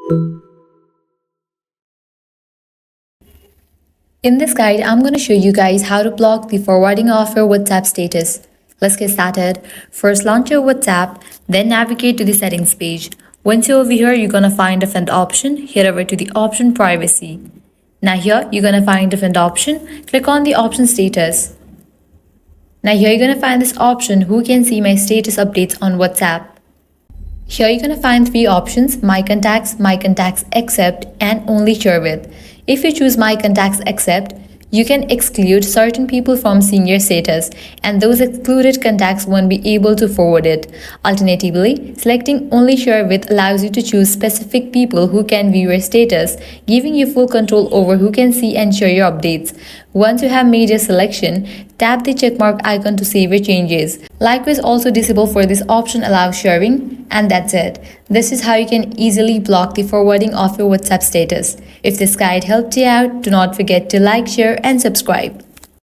In this guide, I'm going to show you guys how to block the forwarding of your WhatsApp status. Let's get started. First, launch your WhatsApp, then navigate to the settings page. Once you're over here, you're going to find different option. Head over to the option privacy. Now here, you're going to find different option. Click on the option status. Now here, you're going to find this option, who can see my status updates on WhatsApp. Here you're going to find three options: My Contacts Accept, and Only Share With. If you choose My Contacts Accept, you can exclude certain people from seeing your status, and those excluded contacts won't be able to forward it. Alternatively, selecting Only Share With allows you to choose specific people who can view your status, giving you full control over who can see and share your updates. Once you have made your selection, tap the checkmark icon to save your changes. Likewise, also disable for this option allows sharing, and that's it. This is how you can easily block the forwarding of your WhatsApp status. If this guide helped you out, do not forget to like, share, and subscribe.